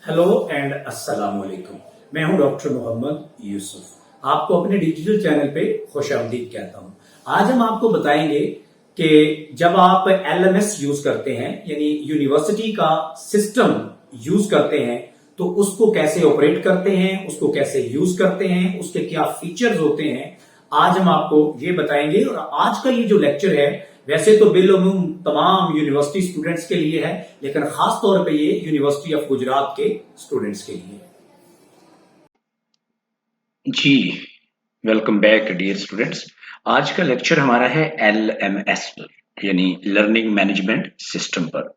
Hello and अस्सलाम वालेकुम। मैं हूं डॉक्टर मोहम्मद यूसुफ। आपको अपने डिजिटल चैनल पे खुशामदीद कहता हूं। आज हम आपको बताएंगे कि जब आप एलएमएस यूज करते हैं यानी यूनिवर्सिटी का सिस्टम यूज करते हैं तो उसको कैसे ऑपरेट करते हैं, उसको कैसे यूज करते हैं, उसके क्या फीचर्स होते हैं, आज हम आपको ये बताएंगे। और आज का ये जो लेक्चर है वैसे तो बिलउमूम तमाम यूनिवर्सिटी स्टूडेंट्स के लिए है, लेकिन खास तौर पे ये यूनिवर्सिटी ऑफ गुजरात के स्टूडेंट्स के लिए है। जी, वेलकम बैक डियर स्टूडेंट्स। आज का लेक्चर हमारा है एलएमएस पर, यानी लर्निंग मैनेजमेंट सिस्टम पर।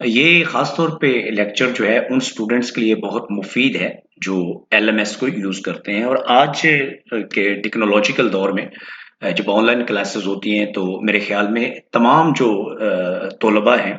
ये खास तौर पे लेक्चर जो है उन स्टूडेंट्स के लिए बहुत मुफीद है जो एलएमएस को यूज करते हैं। और आज के टेक्नोलॉजिकल दौर में जब ऑनलाइन क्लासेस होती हैं तो मेरे ख्याल में तमाम जो तलबा हैं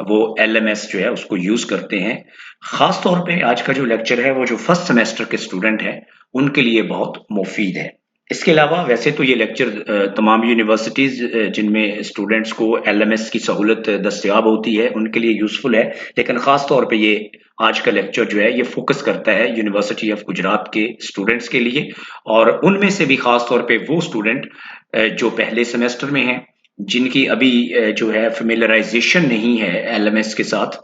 वो एलएमएस जो है उसको यूज करते हैं। खास तौर पे आज का जो लेक्चर है वो जो फर्स्ट सेमेस्टर के स्टूडेंट हैं उनके लिए बहुत मुफीद है। इसके अलावा वैसे तो ये लेक्चर तमाम यूनिवर्सिटीज जिनमें स्टूडेंट्स को एलएमएस की सहूलत दस्तयाब होती है उनके लिए यूजफुल है, लेकिन खास तौर पे ये आज का लेक्चर जो है ये फोकस करता है यूनिवर्सिटी ऑफ गुजरात के स्टूडेंट्स के लिए। और उनमें से भी खास तौर पे वो स्टूडेंट जो पहले सेमेस्टर में हैं, जिनकी अभी जो है फेमिलराइजेशन नहीं है एलएमएस के साथ,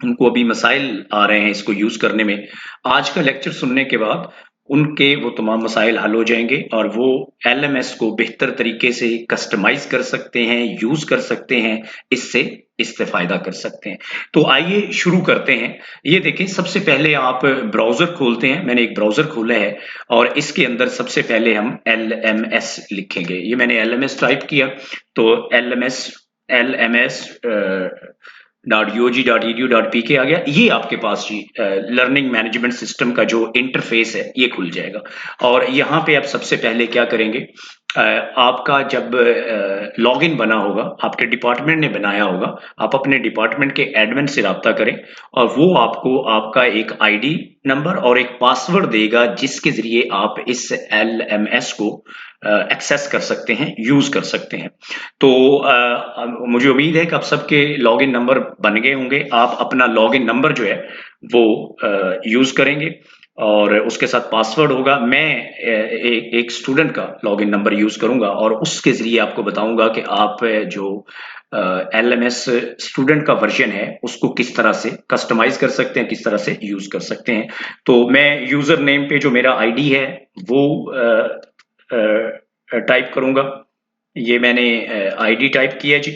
उनको अभी मसाइल आ रहे हैं इसको यूज करने में। आज का लेक्चर सुनने के बाद उनके वो तमाम मसाइल हल हो जाएंगे और वो एलएमएस को बेहतर तरीके से कस्टमाइज कर सकते हैं, यूज कर सकते हैं, इससे इस्तेफायदा कर सकते हैं। तो आइए शुरू करते हैं। ये देखें, सबसे पहले आप ब्राउजर खोलते हैं। मैंने एक ब्राउजर खोला है और इसके अंदर सबसे पहले हम एलएमएस लिखेंगे। ये मैंने एलएमएस टाइप किया तो एलएमएस .ug.edu.pk आ गया। ये आपके पास जी लर्निंग मैनेजमेंट सिस्टम का जो इंटरफेस है ये खुल जाएगा। और यहाँ पे आप सबसे पहले क्या करेंगे, आपका जब लॉगिन बना होगा, आपके डिपार्टमेंट ने बनाया होगा, आप अपने डिपार्टमेंट के एडमिन से राब्ता करें और वो आपको आपका एक आईडी नंबर और एक पासवर्ड देगा जिसके जरिए आप इस एलएमएस को एक्सेस कर सकते हैं, यूज कर सकते हैं। तो मुझे उम्मीद है कि आप सबके लॉगिन नंबर बन गए होंगे। आप अपना लॉगिन नंबर जो है वो यूज करेंगे और उसके साथ पासवर्ड होगा। मैं एक स्टूडेंट का लॉगिन नंबर यूज करूंगा और उसके जरिए आपको बताऊंगा कि आप जो एलएमएस स्टूडेंट का वर्जन है उसको किस तरह से कस्टमाइज कर सकते हैं, किस तरह से यूज कर सकते हैं। तो मैं यूजर नेम पे जो मेरा आईडी है वो टाइप करूंगा। ये मैंने आईडी टाइप किया जी।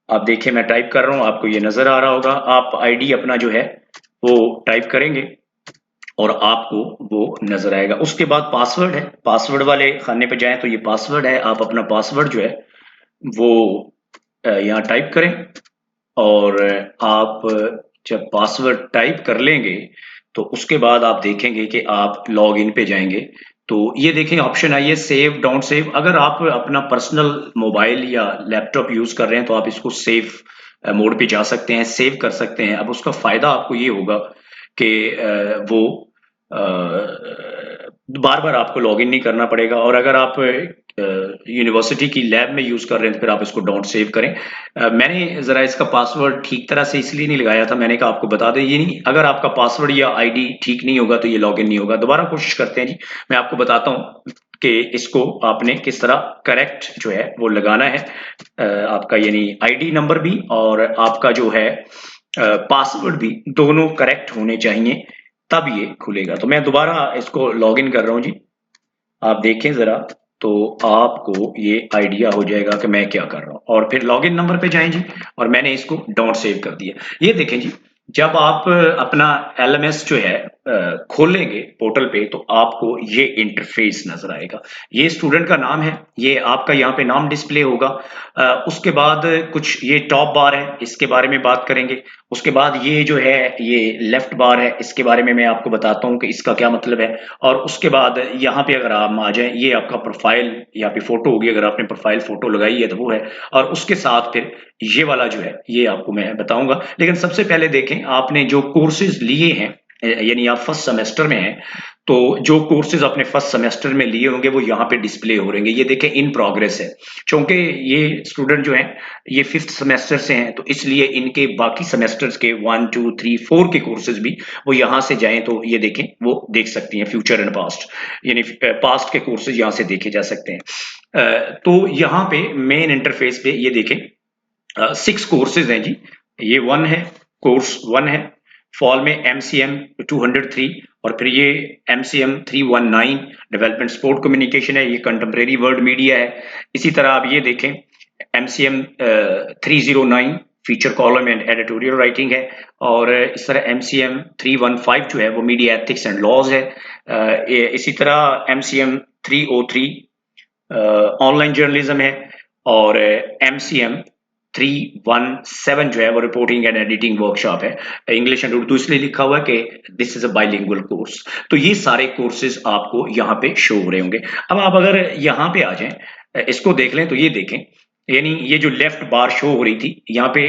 आप देखिए मैं टाइप कर रहा हूं, आपको ये नजर आ रहा होगा। आप आईडी अपना जो है वो टाइप करेंगे और आपको वो नजर आएगा। उसके बाद पासवर्ड है, पासवर्ड वाले खाने पे जाएं तो ये पासवर्ड है। आप अपना पासवर्ड जो है वो यहाँ टाइप करें और आप जब पासवर्ड टाइप कर लेंगे तो उसके बाद आप देखेंगे कि आप लॉग इन पे जाएंगे तो ये देखें ऑप्शन आई है सेव डोंट सेव। अगर आप अपना पर्सनल मोबाइल या लैपटॉप यूज कर रहे हैं तो आप इसको सेव मोड पे जा सकते हैं, सेव कर सकते हैं। अब उसका फायदा आपको ये होगा कि वो बार बार आपको लॉगिन नहीं करना पड़ेगा। और अगर आप यूनिवर्सिटी की लैब में यूज कर रहे हैं तो फिर आप इसको डोंट सेव करें। मैंने जरा इसका पासवर्ड ठीक तरह से इसलिए नहीं लगाया था, मैंने कहा आपको बता दें। ये नहीं, अगर आपका पासवर्ड या आईडी ठीक नहीं होगा तो ये लॉगिन नहीं होगा। दोबारा कोशिश करते हैं जी। मैं आपको बताता हूँ कि इसको आपने किस तरह करेक्ट जो है वो लगाना है। आपका यानी आईडी नंबर भी और आपका जो है पासवर्ड भी दोनों करेक्ट होने चाहिए, तब ये खुलेगा। तो मैं दोबारा इसको लॉगिन कर रहा हूं जी। आप देखें जरा तो आपको ये आइडिया हो जाएगा कि मैं क्या कर रहा हूं। और फिर लॉगिन नंबर पे जाएं जी और मैंने इसको डोंट सेव कर दिया। ये देखें जी, जब आप अपना एलएमएस जो है खोलेंगे पोर्टल पे तो आपको ये इंटरफेस नजर आएगा। ये स्टूडेंट का नाम है, ये आपका यहाँ पे नाम डिस्प्ले होगा। उसके बाद कुछ ये टॉप बार है, इसके बारे में बात करेंगे। उसके बाद ये जो है ये लेफ्ट बार है, इसके बारे में मैं आपको बताता हूँ कि इसका क्या मतलब है। और उसके बाद यहाँ पे अगर आप आ जाएं, ये आपका प्रोफाइल यहाँ पे फोटो होगी, अगर आपने प्रोफाइल फोटो लगाई है तो वो है। और उसके साथ फिर ये वाला जो है ये आपको मैं बताऊंगा। लेकिन सबसे पहले देखें आपने जो कोर्सेज लिए हैं यानी आप फर्स्ट सेमेस्टर में हैं, तो जो कोर्सेज आपने फर्स्ट सेमेस्टर में लिए होंगे वो यहाँ पे डिस्प्ले हो रहे हैं। ये देखें इन प्रोग्रेस है, क्योंकि ये स्टूडेंट जो हैं ये फिफ्थ सेमेस्टर से हैं, तो इसलिए इनके बाकी सेमेस्टर्स के 1 2 3 4 के कोर्सेज भी वो यहाँ से जाएं तो ये देखें वो देख सकती हैं, फ्यूचर एंड पास्ट, यानी पास्ट के कोर्सेज यहाँ से देखे जा सकते हैं। तो यहाँ पे मेन इंटरफेस पे ये देखें 6 कोर्सेज हैं जी। ये 1 है, कोर्स 1 है, फॉल में MCM 203 और फिर ये MCM 319 डेवलपमेंट स्पोर्ट कम्युनिकेशन है, ये कंटेम्प्रेरी वर्ल्ड मीडिया है। इसी तरह आप ये देखें MCM 309 feature column and editorial writing है, और इस तरह MCM 315 जो है वो मीडिया एथिक्स एंड लॉज है। इसी तरह MCM 303 ऑनलाइन जर्नलिज्म है, और MCM 317 जो है वो रिपोर्टिंग एंड एडिटिंग वर्कशॉप है। इंग्लिश एंड उर्दू इसलिए लिखा हुआ है कि this is a bilingual course. तो ये सारे कोर्सेज आपको यहाँ पे शो हो रहे होंगे। अब आप अगर यहाँ पे आ जाएं, इसको देख लें, तो ये देखें, यानी ये जो लेफ्ट बार शो हो रही थी यहाँ पे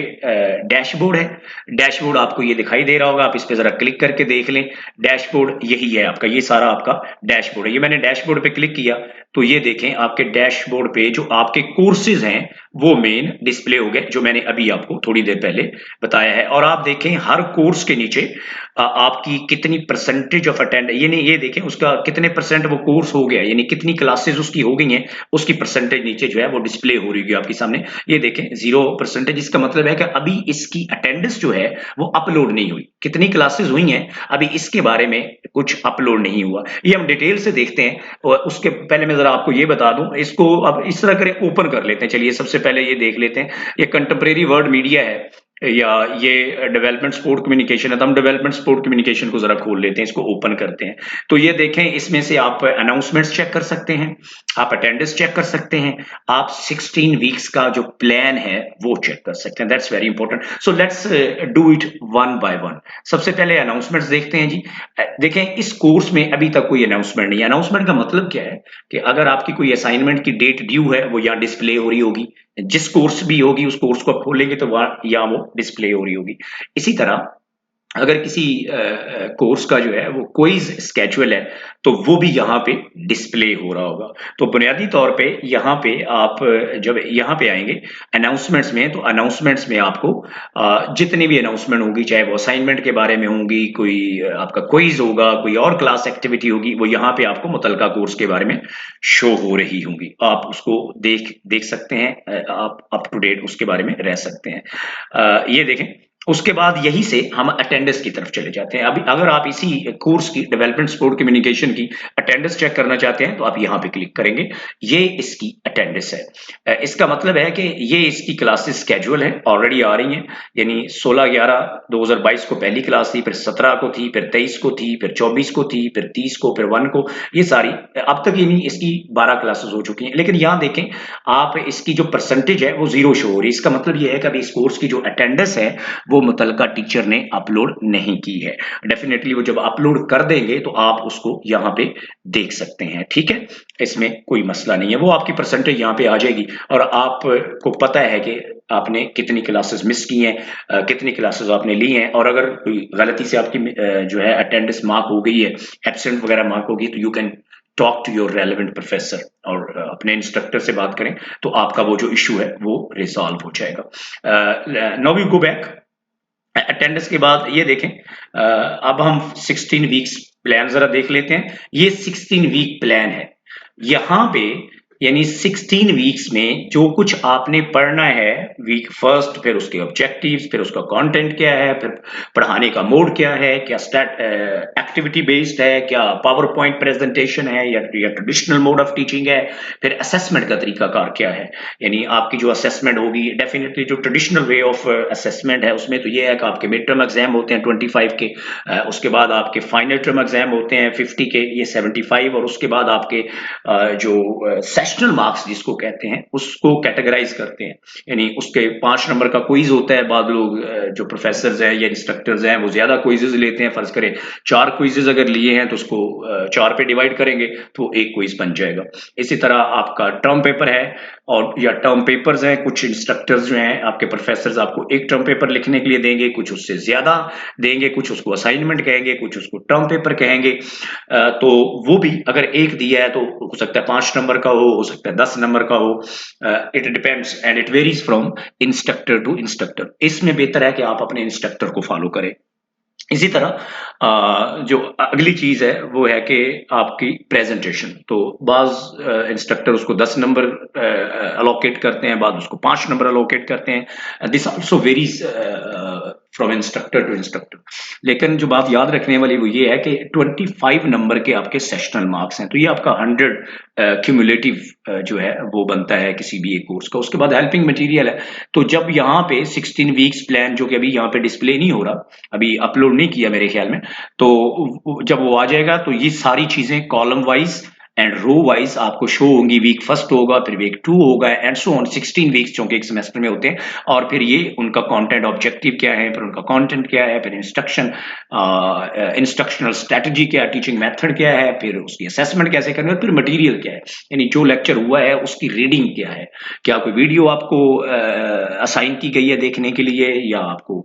डैशबोर्ड है। डैशबोर्ड आपको ये दिखाई दे रहा होगा, आप इस पे जरा क्लिक करके देख लें। डैशबोर्ड यही है आपका, ये सारा आपका डैशबोर्ड है। ये मैंने डैशबोर्ड पे क्लिक किया तो ये देखें आपके डैशबोर्ड पे जो आपके कोर्सेज हैं वो मेन डिस्प्ले हो गए, जो मैंने अभी आपको थोड़ी देर पहले बताया है। और आप देखें हर कोर्स के नीचे आपकी कितनी परसेंटेज ऑफ अटेंड, यानी ये देखें उसका कितने परसेंट वो कोर्स हो गया, यानी कितनी क्लासेस उसकी हो गई हैं, उसकी परसेंटेज नीचे जो है वो डिस्प्ले हो रही है आपके सामने। ये देखें 0%, इसका मतलब है कि अभी इसकी अटेंडेंस जो है वो अपलोड नहीं हुई। कितनी क्लासेस हुई हैं अभी इसके बारे में कुछ अपलोड नहीं हुआ। ये हम डिटेल से देखते हैं, और उसके पहले मैं जरा आपको ये बता दूं, इसको अब इस तरह करें, ओपन कर लेते हैं। चलिए सबसे पहले ये देख लेते हैं, ये कंटेम्प्रेरी वर्ल्ड मीडिया है या ये डेवलपमेंट स्पोर्ट कम्युनिकेशन है। तो हम डेवलपमेंट स्पोर्ट कम्युनिकेशन को जरा खोल लेते हैं, इसको ओपन करते हैं। तो ये देखें, इसमें से आप अनाउंसमेंट्स चेक कर सकते हैं, आप अटेंडेंस चेक कर सकते हैं, आप 16 वीक्स का जो प्लान है वो चेक कर सकते हैं। That's very important. So let's do it one by one. सबसे पहले अनाउंसमेंट्स देखते हैं जी। देखें इस कोर्स में अभी तक कोई अनाउंसमेंट नहीं है। अनाउंसमेंट का मतलब क्या है कि अगर आपकी कोई असाइनमेंट की डेट ड्यू है वो यहाँ डिस्प्ले हो रही होगी, जिस कोर्स भी होगी उस कोर्स को आप खोलेंगे तो वहां यहाँ वो डिस्प्ले हो रही होगी। इसी तरह अगर किसी कोर्स का जो है वो क्विज स्केड्यूल है तो वो भी यहाँ पे डिस्प्ले हो रहा होगा। तो बुनियादी तौर पे यहाँ पे आप जब यहाँ पे आएंगे अनाउंसमेंट्स में, तो अनाउंसमेंट्स में आपको जितनी भी अनाउंसमेंट होगी, चाहे वो असाइनमेंट के बारे में होंगी, कोई आपका क्विज होगा, कोई और क्लास एक्टिविटी होगी, वो यहाँ पे आपको मुतलका कोर्स के बारे में शो हो रही होंगी। आप उसको देख सकते हैं, आप अप टू डेट उसके बारे में रह सकते हैं। ये देखें, उसके बाद यही से हम अटेंडेंस की तरफ चले जाते हैं। अभी अगर आप इसी कोर्स की डेवलपमेंट स्पोर्ट कम्युनिकेशन की अटेंडेंस चेक करना चाहते हैं तो आप यहाँ पे क्लिक करेंगे, ये इसकी अटेंडेंस है। इसका मतलब है कि ये इसकी क्लासेस स्केड्यूल है, ऑलरेडी आ रही हैं, यानी 16/11/2022 को पहली क्लास थी, फिर 17 को थी, फिर 23 को थी, फिर 24 को थी, फिर 30 को, फिर 1 को, ये सारी अब तक यानी इसकी 12 क्लासेस हो चुकी हैं। लेकिन यहाँ देखें आप इसकी जो परसेंटेज है वो 0 शो हो रही है। इसका मतलब ये है कि अभी इस कोर्स की जो अटेंडेंस है वो मुतलका टीचर ने अपलोड नहीं की है। डेफिनेटली वो जब अपलोड कर देंगे तो आप उसको यहाँ पे देख सकते हैं, ठीक है, इसमें कोई मसला नहीं है। वो आपकी परसेंटेज यहाँ पे आ जाएगी और आपको पता है कि आपने कितनी क्लासेस मिस की हैं, कितनी क्लासेस आपने ली हैं, और अगर कोई गलती से आपकी जो है अटेंडेंस मार्क हो गई है, एब्सेंट वगैरह मार्क होगी, तो you can talk to your relevant professor और अपने इंस्ट्रक्टर से बात करें तो आपका वो जो इशू है वो रिजॉल्व हो जाएगा। Now we go back. Attendance के बाद ये देखें, अब हम 16 वीक्स प्लान जरा देख लेते हैं। ये 16 वीक प्लान है। यहाँ पे यानी 16 वीक्स में जो कुछ आपने पढ़ना है, वीक फर्स्ट, फिर उसके ऑब्जेक्टिव्स, फिर उसका कंटेंट क्या है, फिर पढ़ाने का मोड क्या है, क्या एक्टिविटी बेस्ड है, क्या पावर पॉइंट प्रेजेंटेशन है, या ट्रेडिशनल मोड ऑफ टीचिंग है, फिर असेसमेंट का तरीकाकार क्या है। यानी आपकी जो असेसमेंट होगी, डेफिनेटली जो ट्रेडिशनल वे ऑफ असेसमेंट है उसमें तो ये है कि आपके मिड टर्म एग्जाम होते हैं 25 के, उसके बाद आपके फाइनल टर्म एग्जाम होते हैं 50 के, ये 75, और उसके बाद आपके जो सेशनल मार्क्स जिसको कहते हैं उसको कैटेगराइज करते हैं, यानी उसके 5 नंबर का क्विज होता है। बाद लोग जो प्रोफेसर्स हैं या इंस्ट्रक्टर्स हैं वो ज्यादा क्विजेज लेते हैं, फर्ज करें 4 क्विजेज अगर लिए हैं तो उसको 4 पे डिवाइड करेंगे तो वो एक क्विज बन जाएगा। इसी तरह आपका टर्म पेपर है और या टर्म पेपर्स हैं, कुछ इंस्ट्रक्टर्स जो हैं आपके प्रोफेसर्स आपको एक टर्म पेपर लिखने के लिए देंगे, कुछ उससे ज्यादा देंगे, कुछ उसको असाइनमेंट कहेंगे, कुछ उसको टर्म पेपर कहेंगे। तो वो भी अगर एक दिया है तो हो सकता है 5 नंबर का हो सकता है 10 नंबर का हो, it depends and it varies from instructor to instructor. इसमें बेहतर है कि आप अपने इंस्ट्रक्टर को फॉलो करें। इसी तरह जो अगली चीज है वो है कि आपकी प्रेजेंटेशन। तो बाज इंस्ट्रक्टर उसको 10 नंबर अलोकेट करते हैं, बाद उसको 5 नंबर अलोकेट करते हैं। This also varies from instructor to instructor. लेकिन जो बात याद रखने वाली वो ये है कि 25 नंबर के आपके सेशनल मार्क्स हैं, तो ये आपका 100 क्यूमुलेटिव जो है वो बनता है किसी भी एक कोर्स का। उसके बाद हेल्पिंग मटेरियल है, तो जब यहाँ पे 16 वीक्स प्लान जो कि अभी यहाँ पे डिस्प्ले नहीं हो रहा, अभी अपलोड नहीं किया मेरे ख्याल में, तो जब वो आ जाएगा तो ये सारी चीजें column wise and row wise आपको शो होंगी। वीक फर्स्ट होगा, फिर वीक 2 होगा एंड सो ऑन। 16 वीक्स जो कि एक सेमेस्टर में होते हैं, और फिर ये उनका कंटेंट ऑब्जेक्टिव क्या है, फिर उनका कंटेंट क्या है, फिर इंस्ट्रक्शनल स्ट्रेटजी क्या है, टीचिंग मेथड क्या है, फिर उसकी असेसमेंट कैसे करनी है, फिर मटेरियल क्या है, यानी जो लेक्चर हुआ है उसकी रीडिंग क्या है, क्या कोई वीडियो आपको असाइन की गई है देखने के लिए, या आपको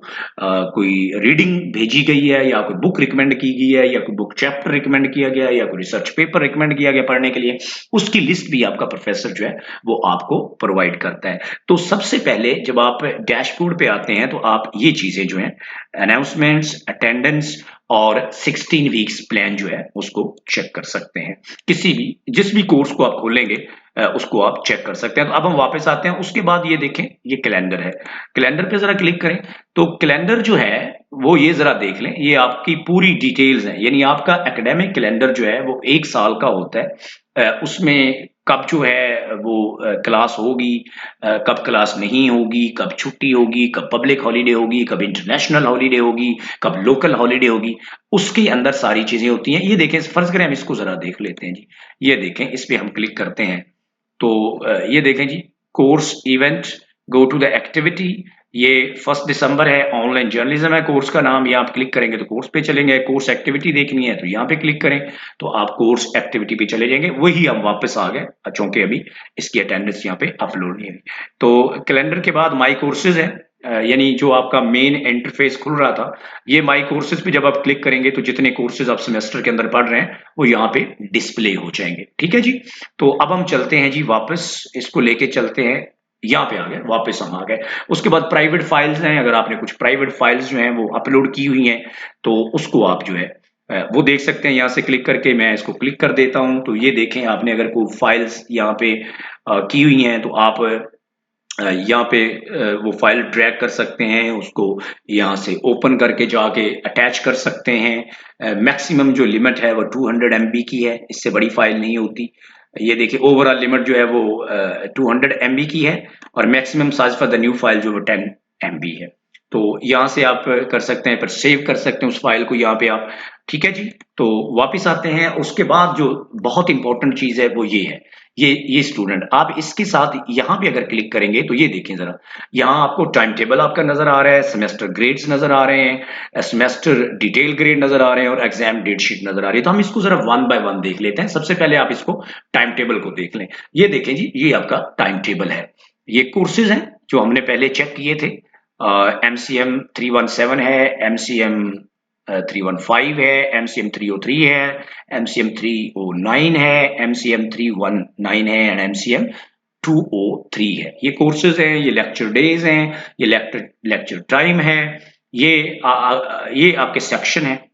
कोई रीडिंग भेजी गई है, या कोई बुक रिकमेंड की गई है, या कोई बुक चैप्टर रिकमेंड किया गया है, या कोई रिसर्च पेपर रिकमेंड किया गया पढ़ने के लिए, उसकी लिस्ट भी आपका प्रोफेसर जो है वो आपको प्रोवाइड करता है। तो सबसे पहले जब आप डैशबोर्ड पे आते हैं तो आप ये चीजें जो है अनाउंसमेंट्स, अटेंडेंस और 16 वीक्स प्लान जो है उसको चेक कर सकते हैं। किसी भी जिस भी कोर्स को आप खोलेंगे उसको आप चेक कर सकते हैं। तो अब हम वापस आते हैं, उसके बाद ये देखें ये कैलेंडर है, कैलेंडर पे जरा क्लिक करें तो कैलेंडर जो है वो ये जरा देख लें, ये आपकी पूरी डिटेल्स है, यानी आपका एकेडमिक कैलेंडर जो है वो 1 साल का होता है। उसमें कब जो है वो क्लास होगी, कब क्लास नहीं होगी, कब छुट्टी होगी, कब पब्लिक हॉलीडे होगी, कब इंटरनेशनल हॉलीडे होगी, कब लोकल हॉलीडे होगी, उसके अंदर सारी चीजें होती हैं। ये देखें, फर्ज करें हम इसको जरा देख लेते हैं जी। ये देखें, इस पे हम क्लिक करते हैं तो ये देखें जी, course event, go to the activity, ये 1 दिसंबर है, ऑनलाइन जर्नलिज्म है कोर्स का नाम। यहाँ आप क्लिक करेंगे तो कोर्स पे चलेंगे, कोर्स एक्टिविटी देखनी है तो यहाँ पे क्लिक करें तो आप कोर्स एक्टिविटी पे चले जाएंगे। वही हम वापस आ गए चूंकि अभी इसकी अटेंडेंस यहाँ पे अपलोड नहीं हुई। तो कैलेंडर के बाद माई कोर्सेज है, यानी जो आपका मेन इंटरफेस खुल रहा था, ये माई कोर्सेज पे जब आप क्लिक करेंगे तो जितने कोर्सेज आप सेमेस्टर के अंदर पढ़ रहे हैं वो यहाँ पे डिस्प्ले हो जाएंगे। ठीक है जी। तो अब हम चलते हैं जी वापस, इसको लेके चलते हैं, यहाँ पे आ गए, वापस हम आ गए। उसके बाद प्राइवेट फाइल्स हैं, अगर आपने कुछ प्राइवेट फाइल्स जो हैं वो अपलोड की हुई हैं तो उसको आप जो है वो देख सकते हैं। यहाँ से क्लिक करके मैं इसको क्लिक कर देता हूं तो ये देखें, आपने अगर कोई फाइल्स यहाँ पे की हुई हैं तो आप यहाँ पे वो फाइल ड्रैग कर सकते हैं, उसको यहाँ से ओपन करके जाके अटैच कर सकते हैं। मैक्सिमम जो लिमिट है वो 200 MB की है, इससे बड़ी फाइल नहीं होती। ये देखिए ओवरऑल लिमिट जो है वो 200 MB की है और maximum size for the new file जो 10 MB है। तो यहाँ से आप कर सकते हैं, पर सेव कर सकते हैं उस फाइल को यहाँ पे आप। ठीक है जी। तो वापस आते हैं, उसके बाद जो बहुत इंपॉर्टेंट चीज है वो ये है, ये स्टूडेंट, आप इसके साथ यहाँ पे अगर क्लिक करेंगे तो ये देखें जरा, यहाँ आपको टाइम टेबल आपका नजर आ रहा है, सेमेस्टर ग्रेड्स नजर आ रहे हैं, सेमेस्टर डिटेल ग्रेड नजर आ रहे हैं और एग्जाम डेट शीट नजर आ रही है। तो हम इसको जरा 1 बाय 1 देख लेते हैं। सबसे पहले आप इसको टाइम टेबल को देख लें। ये देखें जी, ये आपका टाइम टेबल है, ये कोर्सेज हैं जो हमने पहले चेक किए थे। MCM 317 है, MCM 315 है, MCM 303 है, MCM 309 है, MCM 319 है एंड MCM 203 है। ये कोर्सेज हैं, ये लेक्चर डेज हैं, ये लेक्चर टाइम है, ये आपके सेक्शन है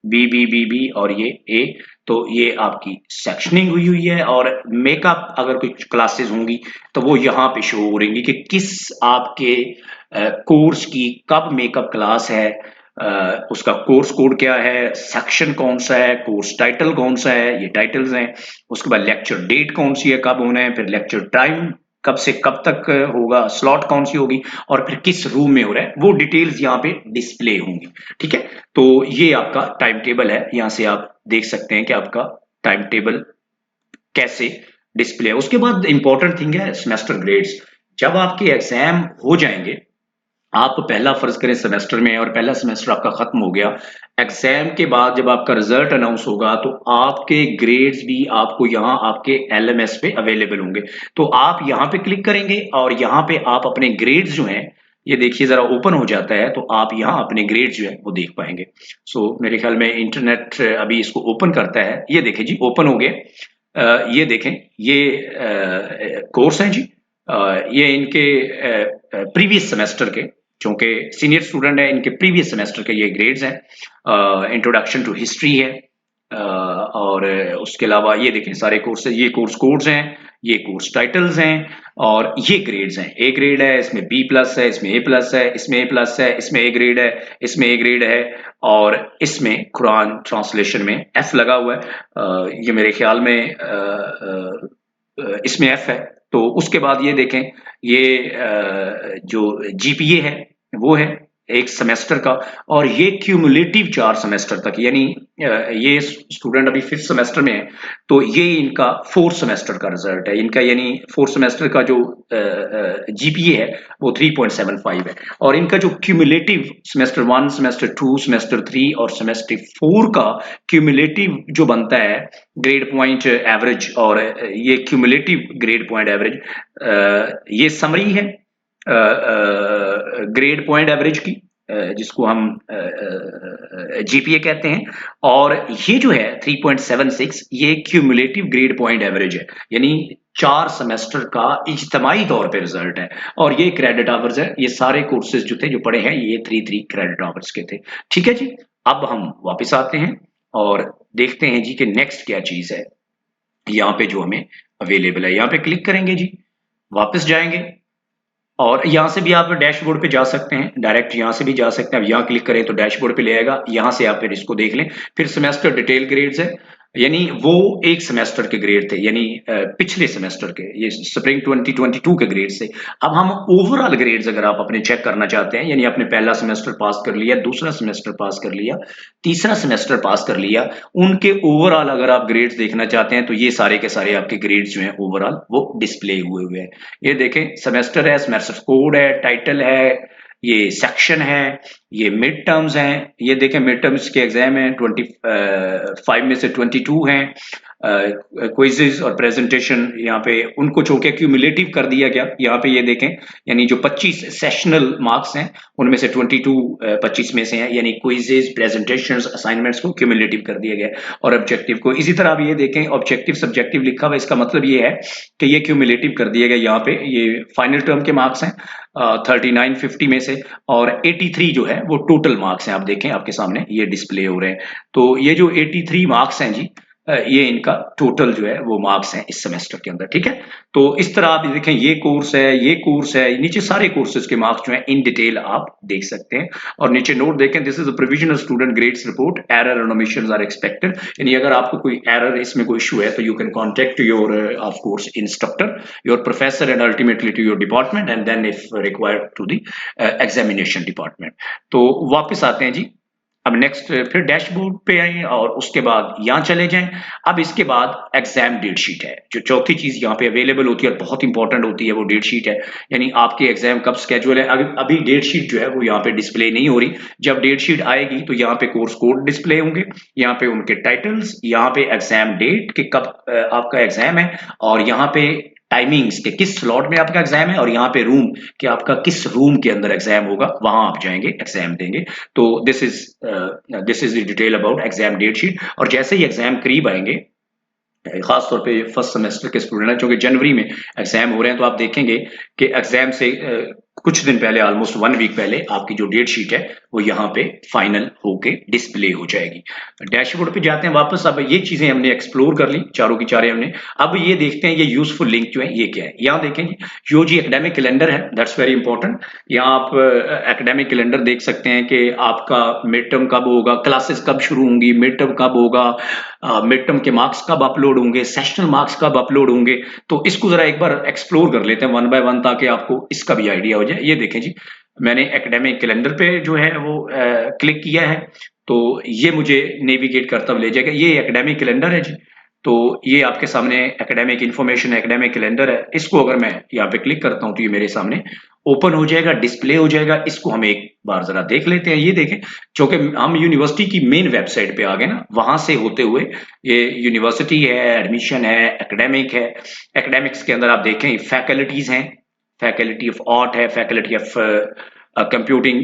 बी और ये ए। तो ये आपकी सेक्शनिंग हुई है और मेकअप अगर कुछ क्लासेस होंगी तो वो यहाँ पे शो हो रही कि किस आपके कोर्स की कब मेकअप क्लास है, उसका कोर्स कोड क्या है, सेक्शन कौन सा है, कोर्स टाइटल कौन सा है, ये टाइटल्स हैं। उसके बाद लेक्चर डेट कौन सी है, कब होना है, फिर लेक्चर टाइम कब से कब तक होगा, स्लॉट कौन सी होगी और फिर किस रूम में हो रहा है, वो डिटेल्स यहाँ पे डिस्प्ले होंगी। ठीक है। तो ये आपका टाइम टेबल है, यहाँ से आप देख सकते हैं कि आपका टाइम टेबल कैसे डिस्प्ले। उसके बाद इंपॉर्टेंट थिंग है सेमेस्टर ग्रेड्स। जब आपके एग्जाम हो जाएंगे, आप पहला फर्ज करें सेमेस्टर में और पहला सेमेस्टर आपका खत्म हो गया, एग्जाम के बाद जब आपका रिजल्ट अनाउंस होगा तो आपके ग्रेड्स भी आपको यहाँ आपके एलएमएस पे अवेलेबल होंगे। तो आप यहाँ पे क्लिक करेंगे और यहाँ पे आप अपने ग्रेड्स जो हैं, ये देखिए जरा ओपन हो जाता है, तो आप यहाँ अपने ग्रेड्स जो है वो देख पाएंगे। मेरे ख्याल में इंटरनेट अभी इसको ओपन करता है। ये देखें जी, ओपन हो गए। ये देखें, ये कोर्स हैं जी। ये इनके प्रीवियस सेमेस्टर के, चूंकि सीनियर स्टूडेंट है, इनके प्रीवियस सेमेस्टर के ये ग्रेड्स हैं। इंट्रोडक्शन टू हिस्ट्री है, और उसके अलावा ये देखें सारे कोर्स, ये कोर्स कोड्स हैं, ये कोर्स टाइटल्स हैं, और ये ग्रेड्स हैं। ए ग्रेड है, इसमें बी प्लस है, इसमें ए प्लस है, इसमें ए प्लस है, इसमें ए ग्रेड है, इसमें ए ग्रेड है, और इसमें कुरान ट्रांसलेशन में एफ लगा हुआ है। ये मेरे ख्याल में इसमें एफ है। तो उसके बाद ये देखें, ये जो जीपीए है वो है एक सेमेस्टर का, और ये क्यूमुलेटिव 4 सेमेस्टर तक, यानी ये स्टूडेंट अभी 5th सेमेस्टर में है, तो ये इनका 4th सेमेस्टर का रिजल्ट है इनका, यानी 4th सेमेस्टर का जो जीपीए है वो 3.75 है। और इनका जो क्यूमुलेटिव सेमेस्टर 1, सेमेस्टर 2, सेमेस्टर 3 और सेमेस्टर 4 का क्यूमुलेटिव जो बनता है ग्रेड पॉइंट एवरेज, और ये क्यूमुलेटिव ग्रेड पॉइंट एवरेज, ये समरी है ग्रेड पॉइंट एवरेज की, जिसको हम जीपीए कहते हैं। और ये जो है 3.76, ये क्यूमुलेटिव ग्रेड पॉइंट एवरेज है, यानी 4 सेमेस्टर का इज्तिमाई तौर पे रिजल्ट है। और ये क्रेडिट आवर्स है, ये सारे कोर्सेज जो थे जो पढ़े हैं ये 3 क्रेडिट आवर्स के थे। ठीक है जी, अब हम वापस आते हैं और देखते हैं जी कि नेक्स्ट क्या चीज है यहाँ पे जो हमें अवेलेबल है। यहाँ पे क्लिक करेंगे जी, वापस जाएंगे, और यहाँ से भी आप डैशबोर्ड पे जा सकते हैं, डायरेक्ट यहाँ से भी जा सकते हैं। अब यहाँ क्लिक करें तो डैशबोर्ड पे ले आएगा, यहाँ से आप फिर इसको देख लें। फिर सेमेस्टर डिटेल ग्रेड्स है, यानी वो एक सेमेस्टर के ग्रेड थे, यानी पिछले सेमेस्टर के, ये स्प्रिंग 2022 के ग्रेड से। अब हम ओवरऑल ग्रेड्स अगर आप अपने चेक करना चाहते हैं, यानी आपने पहला सेमेस्टर पास कर लिया, दूसरा सेमेस्टर पास कर लिया, तीसरा सेमेस्टर पास कर लिया, उनके ओवरऑल अगर आप ग्रेड्स देखना चाहते हैं तो ये सारे के सारे आपके ग्रेड्स जो हैं ओवरऑल वो डिस्प्ले हुए हुए हैं। ये देखें, सेमेस्टर है, सेमेस्टर कोड है, टाइटल है, ये सेक्शन है, ये मिड टर्म्स हैं। ये देखें मिड टर्म्स के एग्जाम हैं, 25 में से 22 हैं। क्विजेज और प्रेजेंटेशन यहाँ पे उनको चूंकि क्यूमुलेटिव कर दिया गया, यहाँ पे ये देखें, यानी जो 25 सेशनल मार्क्स हैं उनमें से 22 25 में से हैं, यानी क्विजेज, प्रेजेंटेशंस, असाइनमेंट्स को क्यूमुलेटिव कर दिया गया, और ऑब्जेक्टिव को इसी तरह आप ये देखें, ऑब्जेक्टिव सब्जेक्टिव लिखा हुआ, इसका मतलब ये है कि ये क्यूमुलेटिव कर दिया गया। यहाँ पे ये फाइनल टर्म के मार्क्स हैं 39 50 में से, और 83 जो है वो टोटल मार्क्स हैं। आप देखें आपके सामने ये डिस्प्ले हो रहे हैं। तो ये जो 83 मार्क्स हैं जी, ये इनका टोटल जो है वो मार्क्स हैं इस सेमेस्टर के अंदर। ठीक है, तो इस तरह आप देखें, ये कोर्स है, ये कोर्स है, नीचे सारे कोर्सेज के मार्क्स जो हैं इन डिटेल आप देख सकते हैं। और नीचे नोट देखें, this is a provisional student grades report, error and omissions are expected, यानी अगर आपको कोई एरर, इसमें कोई इशू है तो you can contact your of course instructor, your professor, and ultimately to your department, and then if required to the examination department. तो वापस आते हैं जी, अब नेक्स्ट फिर डैशबोर्ड पे आए और उसके बाद यहाँ चले जाएं। अब इसके बाद एग्जाम डेट शीट है, जो चौथी चीज यहाँ पे अवेलेबल होती है और बहुत इंपॉर्टेंट होती है, वो डेट शीट है, यानी आपके एग्जाम कब स्केड्यूल है। अभी डेट शीट जो है वो यहाँ पे डिस्प्ले नहीं हो रही। जब डेट शीट आएगी तो यहाँ पे कोर्स कोड डिस्प्ले होंगे, यहाँ पे उनके टाइटल्स, यहाँ पे एग्जाम डेट कि कब आपका एग्जाम है, और यहाँ पे टाइमिंग्स के किस स्लॉट में आपका एग्जाम है, और यहाँ पे रूम कि आपका किस रूम के अंदर एग्जाम होगा, वहां आप जाएंगे एग्जाम देंगे। तो this is the detail about exam date sheet. और जैसे ही एग्जाम करीब आएंगे, खास तौर पे फर्स्ट सेमेस्टर के स्टूडेंट हैं, क्योंकि जनवरी में एग्जाम हो रहे हैं, तो आप देखेंगे कि एग्जाम से कुछ दिन पहले, ऑलमोस्ट 1 वीक पहले, आपकी जो डेट शीट है वो यहाँ पे फाइनल होके डिस्प्ले हो जाएगी। डैशबोर्ड पे जाते हैं वापस। अब ये चीजें हमने एक्सप्लोर कर ली, चारों की चारें हमने। अब ये देखते हैं ये यूजफुल लिंक जो है ये क्या है। यहाँ देखें यूजी एकेडमिक कैलेंडर है, दैट्स वेरी इंपॉर्टेंट। यहाँ आप एकेडमिक कैलेंडर देख सकते हैं कि आपका मिड टर्म कब होगा, क्लासेस कब शुरू होंगी, मिड टर्म कब होगा, मिड टर्म के मार्क्स कब अपलोड होंगे, सेशनल मार्क्स कब अपलोड होंगे। तो इसको जरा एक बार एक्सप्लोर कर लेते हैं 1 बाय 1, ताकि आपको इसका भी आइडिया हो जाए। ये देखें जी, मैंने एकेडमिक कैलेंडर पे जो है वो क्लिक किया है, तो ये मुझे नेविगेट करता हुआ ले जाएगा। ये एकेडमिक कैलेंडर है जी, तो ये आपके सामने एकेडमिक इंफॉर्मेशन, एकेडमिक कैलेंडर है। इसको अगर मैं यहाँ पे क्लिक करता हूँ तो ये मेरे सामने ओपन हो जाएगा, डिस्प्ले हो जाएगा। इसको हम एक बार जरा देख लेते हैं। ये देखें, क्योंकि हम यूनिवर्सिटी की मेन वेबसाइट पे आ गए ना, वहां से होते हुए ये यूनिवर्सिटी है, एडमिशन है, एकेडमिक है। एकेडमिक्स के अंदर आप देखें फैकल्टीज हैं, फैकल्टी ऑफ आर्ट है, faculty of computing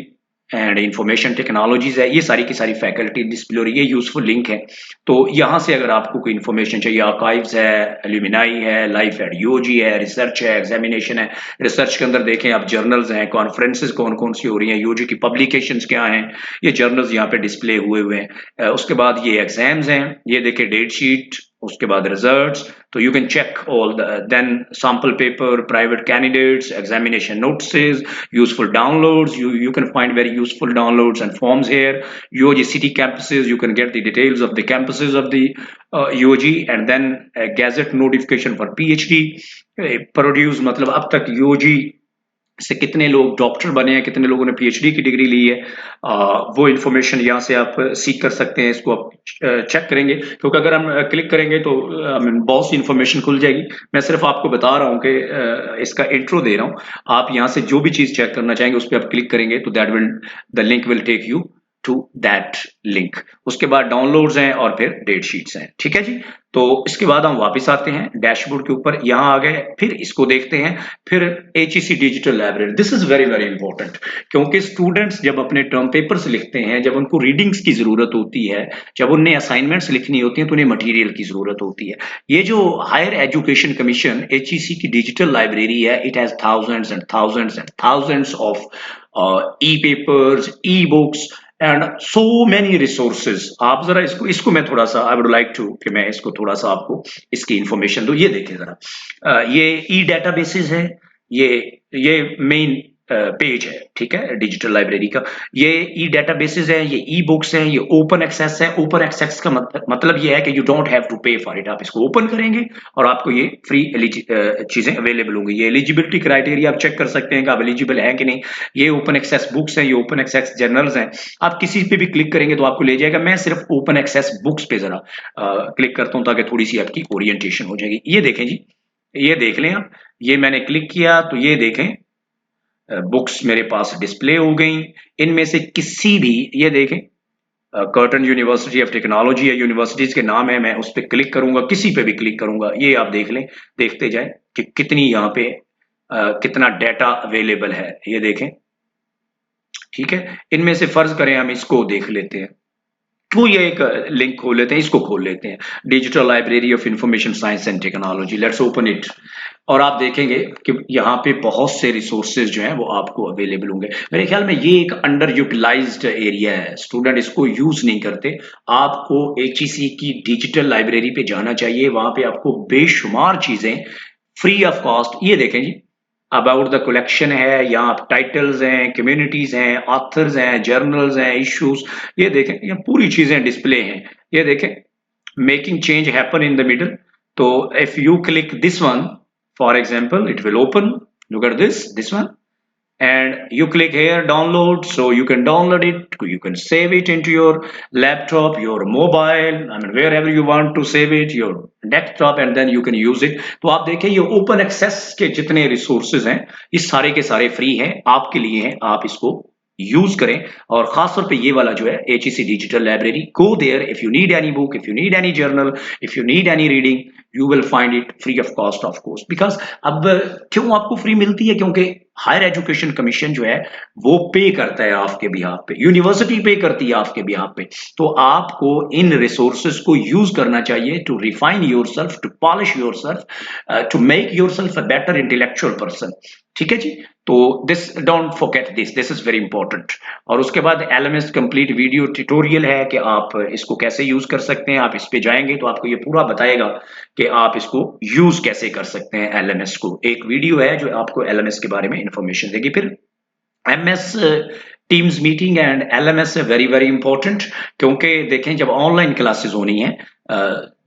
and information technologies है। ये सारी की सारी फैकल्टी डिस्प्ले हो रही है, यूजफुल लिंक है। तो यहाँ से अगर आपको कोई इन्फॉर्मेशन चाहिए, आर्काइव्स है, एल्यूमिनाई है, लाइफ एट यूजी है, रिसर्च है, एग्जामिनेशन है। रिसर्च के अंदर देखें आप, जर्नल्स हैं, कॉन्फ्रेंसेस कौन कौन सी हो रही हैं, यूजी की पब्लिकेशंस क्या हैं, ये जर्नल्स यहाँ पे डिस्प्ले हुए हुए हैं। उसके बाद ये एग्जाम्स हैं, ये देखें डेट शीट, उसके बाद रिजल्ट्स। तो you can check all then sample paper, private candidates, examination notes, useful downloads. You can find very useful downloads and forms here. UOG city campuses, you can get the details of the campuses of the UOG, and then a gazette notification for PhD produce, मतलब अब तक UOG से कितने लोग doctor बने हैं, कितने लोगों ने पीएचडी की डिग्री ली है, वो इन्फॉर्मेशन यहाँ से आप सीख कर सकते हैं। इसको आप चेक करेंगे, क्योंकि अगर हम क्लिक करेंगे तो बहुत सी इन्फॉर्मेशन खुल जाएगी। मैं सिर्फ आपको बता रहा हूँ कि इसका इंट्रो दे रहा हूँ। आप यहाँ से जो भी चीज चेक करना चाहेंगे उस पर आप क्लिक करेंगे तो the link will take you to that link. उसके बाद डाउनलोड्स हैं और फिर डेट शीट्स हैं। ठीक है जी। तो इसके बाद हम वापस आते हैं डैशबोर्ड के ऊपर, यहाँ आ गए, फिर इसको देखते हैं। फिर HEC digital library, this is very very important, क्योंकि स्टूडेंट्स जब अपने टर्म पेपर्स लिखते हैं, जब उनको रीडिंग्स की जरूरत होती है, जब उन्हें असाइनमेंट्स लिखनी होती हैं, तो उन्हें मटेरियल की जरूरत होती है। ये जो हायर एजुकेशन कमीशन HEC की डिजिटल लाइब्रेरी है, it has thousands and thousands and thousands of E papers, e books and so many resources. आप जरा इसको मैं थोड़ा सा, आई वुड लाइक टू कि मैं इसको थोड़ा सा आपको इसकी इंफॉर्मेशन दूं। ये देखिए जरा, ये ई डेटाबेसेस है, ये मेन पेज है, ठीक है, डिजिटल लाइब्रेरी का। ये ई डेटाबेसेस है, ये ई बुक्स हैं, ये ओपन एक्सेस है। ओपन एक्सेस का मतलब ये है कि यू डोंट हैव टू पे फॉर इट। आप इसको ओपन करेंगे और आपको ये फ्री चीजें अवेलेबल होंगी। ये एलिजिबिलिटी क्राइटेरिया आप चेक कर सकते हैं कि आप एलिजिबल हैं कि नहीं। ये ओपन एक्सेस बुक्स हैं, ये ओपन एक्सेस जर्नल्स हैं। आप किसी पे भी क्लिक करेंगे तो आपको ले जाएगा। मैं सिर्फ ओपन एक्सेस बुक्स पे जरा क्लिक करता हूं ताकि थोड़ी सी आपकी ओरिएंटेशन हो जाएगी। ये देखें जी, ये देख लें आप, ये मैंने क्लिक किया तो ये देखें बुक्स मेरे पास डिस्प्ले हो गई। इनमें से किसी भी, ये देखें कर्टन यूनिवर्सिटी ऑफ टेक्नोलॉजी है, यूनिवर्सिटीज के नाम है, मैं उस पर क्लिक करूंगा, किसी पे भी क्लिक करूंगा। ये आप देख लें, देखते जाएं कि कितनी यहाँ पे कितना डेटा अवेलेबल है, ये देखें। ठीक है, इनमें से फर्ज करें हम इसको देख लेते हैं, तो ये एक लिंक खोल लेते हैं, इसको खोल लेते हैं, digital library of information science and technology. Let's open it. और आप देखेंगे कि यहाँ पे बहुत से रिसोर्सेज जो हैं वो आपको अवेलेबल होंगे। मेरे ख्याल में ये एक अंडर यूटिलाइज्ड एरिया है, स्टूडेंट इसको यूज नहीं करते। आपको HEC की डिजिटल लाइब्रेरी पे जाना चाहिए, वहां पे आपको बेशुमार चीजें फ्री ऑफ कॉस्ट, ये देखें जी, अबाउट द कलेक्शन है, यहाँ टाइटल्स हैं, कम्युनिटीज हैं, ऑथर्स हैं, जर्नल्स हैं, इश्यूज, ये देखें, ये पूरी चीजें डिस्प्ले हैं। ये देखें, making change happen in the middle. तो if you click this one, for example, it will open, look at this one, and you click here download, so you can download it, you can save it into your laptop, your mobile, I mean wherever you want to save it, your desktop, and then you can use it। तो आप देखें ये open access के जितने resources हैं ये सारे के सारे फ्री हैं, आपके लिए हैं, आप इसको यूज करें। और खासतौर पे ये वाला जो है HEC digital library, go there if you need any book, if you need any journal, if you need any reading, you will find it free of cost of course. Because अब क्यों आपको फ्री मिलती है, क्योंकि higher education commission जो है वो पे करता है आपके बिहाफ पे, यूनिवर्सिटी पे करती है आपके बिहाफ पे। तो आपको इन रिसोर्सेज को यूज करना चाहिए to refine your self, to polish your self, to make your self a better intellectual person. ठीक है जी। तो this, don't forget this is very important. और उसके बाद LMS कंप्लीट वीडियो ट्यूटोरियल है कि आप इसको कैसे यूज कर सकते हैं। आप इस पे जाएंगे तो आपको ये पूरा बताएगा कि आप इसको यूज कैसे कर सकते हैं। LMS को एक वीडियो है जो आपको LMS के बारे में इंफॉर्मेशन देगी। फिर MS teams meeting and LMS है वेरी वेरी इंपॉर्टेंट, क्योंकि देखें जब ऑनलाइन क्लासेस होनी है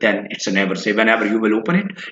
then it's a never save. whenever you will open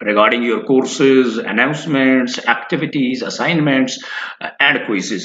regarding your courses, announcements, activities, assignments and quizzes.